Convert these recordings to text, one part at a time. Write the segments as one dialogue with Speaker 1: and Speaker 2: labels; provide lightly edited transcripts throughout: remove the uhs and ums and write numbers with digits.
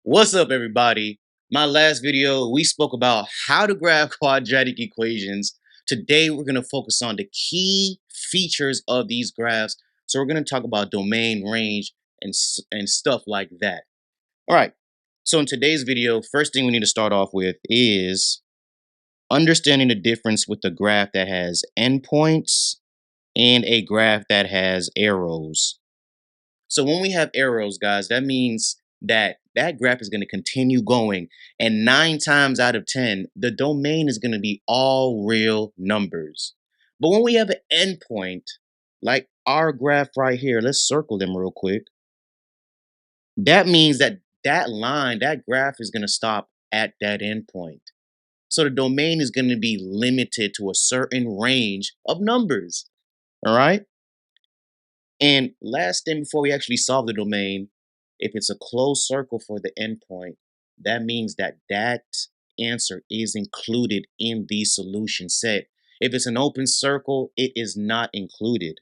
Speaker 1: What's up, everybody? My last video, we spoke about how to graph quadratic equations. Today, we're going to focus on the key features of these graphs. So we're going to talk about domain, range, and stuff like that. All right. So in today's video, first thing we need to start off with is understanding the difference with a graph that has endpoints and a graph that has arrows. So when we have arrows, guys, that means that graph is going to continue going. And 9 times out of 10, the domain is going to be all real numbers. But when we have an endpoint, like our graph right here, let's circle them real quick. That means that graph is going to stop at that endpoint. So the domain is going to be limited to a certain range of numbers. All right. And last thing before we actually solve the domain, if it's a closed circle for the endpoint, that means that answer is included in the solution set. If it's an open circle, it is not included.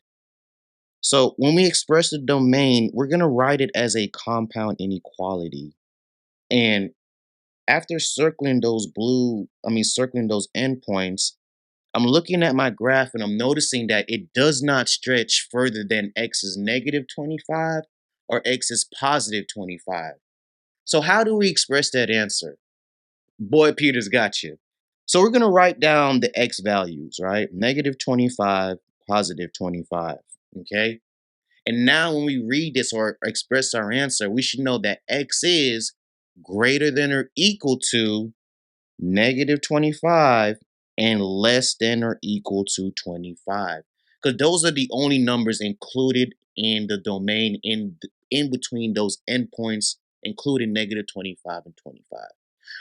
Speaker 1: So when we express the domain, we're going to write it as a compound inequality. And after circling those endpoints, I'm looking at my graph and I'm noticing that it does not stretch further than x is negative 25 or x is positive 25. So how do we express that answer? Boy, Peter's got you. So we're going to write down the x values, right? Negative 25, positive 25, okay? And now when we read this or express our answer, we should know that x is greater than or equal to negative 25 and less than or equal to 25, because those are the only numbers included in the domain in between those endpoints, including negative 25 and 25.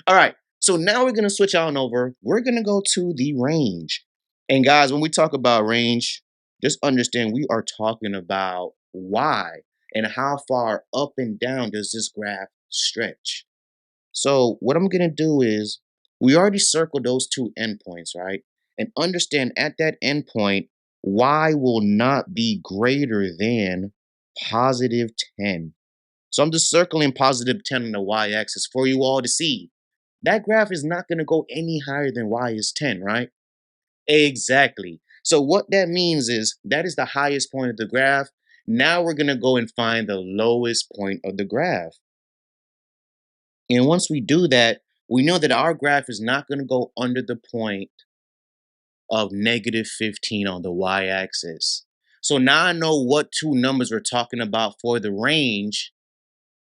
Speaker 1: All right, so now we're going to switch on over. We're going to go to the range. And guys, when we talk about range, just understand we are talking about y and how far up and down does this graph stretch. So what I'm going to do is we already circled those two endpoints, right? And understand at that endpoint, y will not be greater than positive 10. So I'm just circling positive 10 on the y-axis for you all to see. That graph is not going to go any higher than y is 10, right? Exactly. So what that means is that is the highest point of the graph. Now we're going to go and find the lowest point of the graph. And once we do that, we know that our graph is not going to go under the point of negative 15 on the y-axis. So now I know what two numbers we're talking about for the range.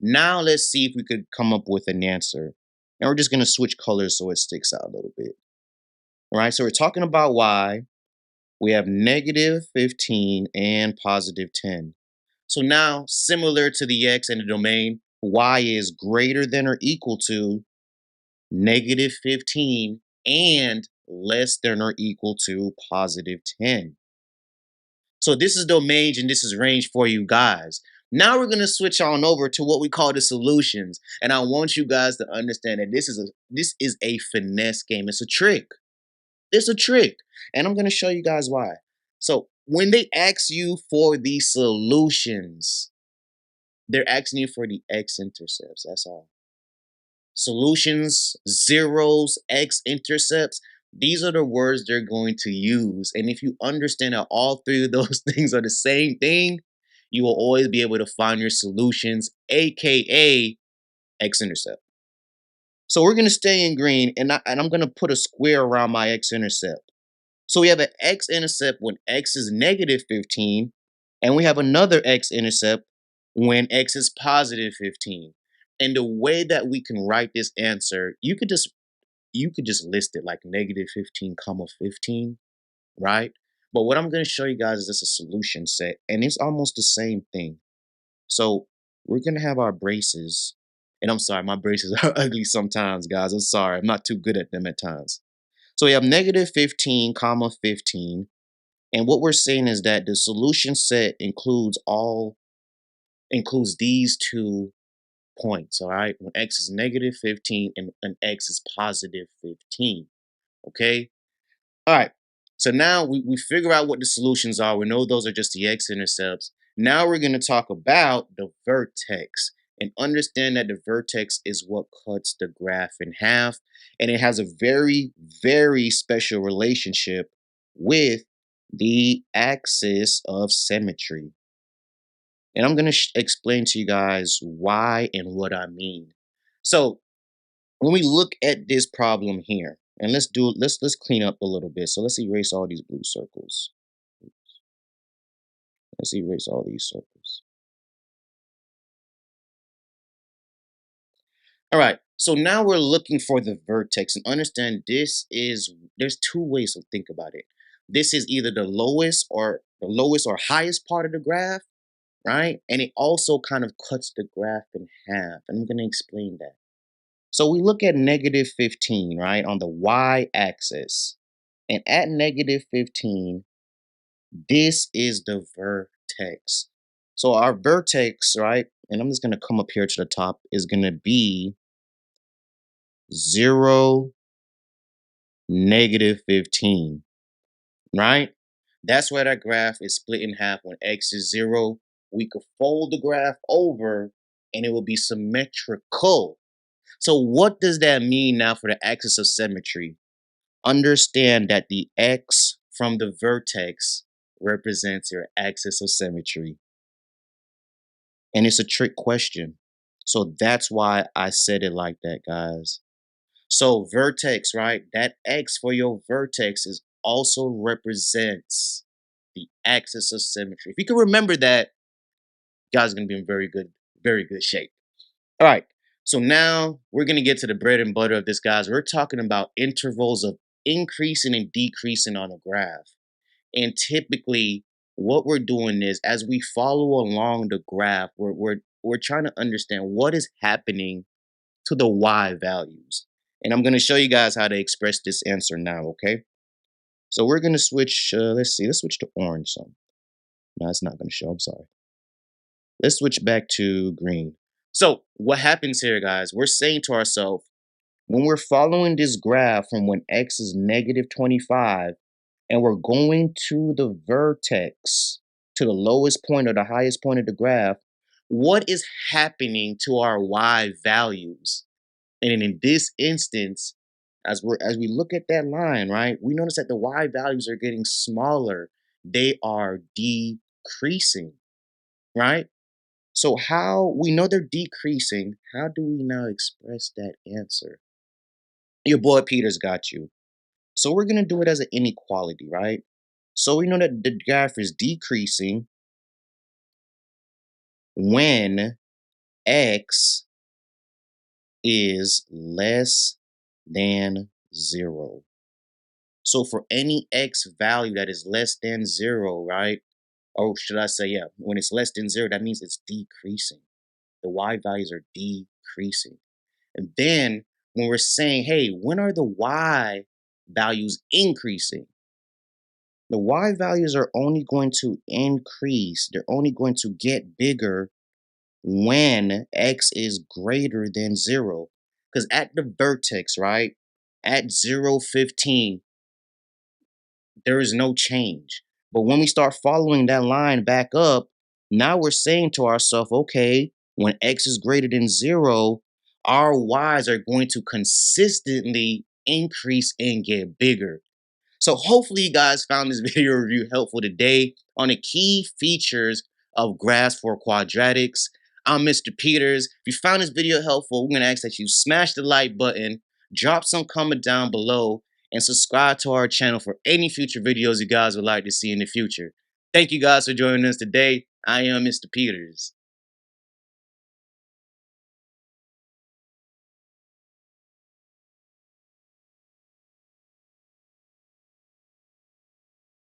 Speaker 1: Now let's see if we could come up with an answer. And we're just going to switch colors so it sticks out a little bit. All right, so we're talking about y. We have negative 15 and positive 10. So now, similar to the x and the domain, y is greater than or equal to negative 15 and less than or equal to positive 10. So this is domain and this is range for you guys. Now we're going to switch on over to what we call the solutions. And I want you guys to understand that this is a finesse game. It's a trick. It's a trick. And I'm going to show you guys why. So when they ask you for the solutions, they're asking you for the x-intercepts. That's all. Solutions, zeros, x-intercepts. These are the words they're going to use. And if you understand that all three of those things are the same thing, you will always be able to find your solutions, aka x-intercept. So we're going to stay in green, and I'm going to put a square around my x-intercept. So we have an x-intercept when x is negative 15, and we have another x-intercept when x is positive 15. And the way that we can write this answer, you could just list it like negative 15 comma 15, right? But what I'm going to show you guys is just a solution set, and it's almost the same thing. So we're going to have our braces, and I'm sorry, my braces are ugly sometimes, guys. I'm sorry, I'm not too good at them at times. So we have negative 15 comma 15, and what we're saying is that the solution set includes these 2 points, all right? When x is negative 15 and x is positive 15, okay? All right, so now we figure out what the solutions are. We know those are just the x-intercepts. Now we're going to talk about the vertex. And understand that the vertex is what cuts the graph in half. And it has a very, very special relationship with the axis of symmetry. And I'm going to explain to you guys why and what I mean. So, when we look at this problem here, and let's clean up a little bit. So let's erase all these blue circles. Let's erase all these circles. All right. So now we're looking for the vertex, and understand there's two ways to think about it. This is either the lowest or highest part of the graph, right? And it also kind of cuts the graph in half. And I'm going to explain that. So we look at negative 15, right, on the y-axis. And at negative 15, this is the vertex. So our vertex, right, and I'm just going to come up here to the top, is going to be 0, negative 15, right? That's where that graph is split in half when x is 0. We could fold the graph over and it will be symmetrical. So what does that mean now for the axis of symmetry? Understand that the x from the vertex represents your axis of symmetry. And it's a trick question. So that's why I said it like that, guys. So vertex, right? That X for your vertex is also represents the axis of symmetry. If you can remember that, you guys are gonna be in very good shape. All right. So now we're gonna get to the bread and butter of this, guys. We're talking about intervals of increasing and decreasing on a graph. And typically, what we're doing is as we follow along the graph, we're trying to understand what is happening to the y values. And I'm going to show you guys how to express this answer now, okay? So we're going to switch, let's switch to orange. So, no, it's not going to show, I'm sorry. Let's switch back to green. So what happens here, guys, we're saying to ourselves, when we're following this graph from when x is negative 25, and we're going to the vertex, to the lowest point or the highest point of the graph, what is happening to our y values? And in this instance, as we look at that line, right, we notice that the y values are getting smaller. They are decreasing, right? So how we know they're decreasing, how do we now express that answer? Your boy Peter's got you. So we're gonna do it as an inequality, right? So we know that the graph is decreasing when x is less than 0. So for any x value that is less than 0, right? Or should I say, yeah, when it's less than 0, that means it's decreasing. The y values are decreasing. And then when we're saying, hey, when are the y values increasing? The y values are only going to increase. They're only going to get bigger when x is greater than 0. Because at the vertex, right, at 0, 15, there is no change. But when we start following that line back up, now we're saying to ourselves, okay, when x is greater than 0, our y's are going to consistently increase and get bigger. So hopefully you guys found this video review helpful today on the key features of graphs for quadratics. I'm Mr. Peters. If you found this video helpful, we're going to ask that you smash the like button, drop some comment down below, and subscribe to our channel for any future videos you guys would like to see in the future. Thank you guys for joining us today. I am Mr. Peters.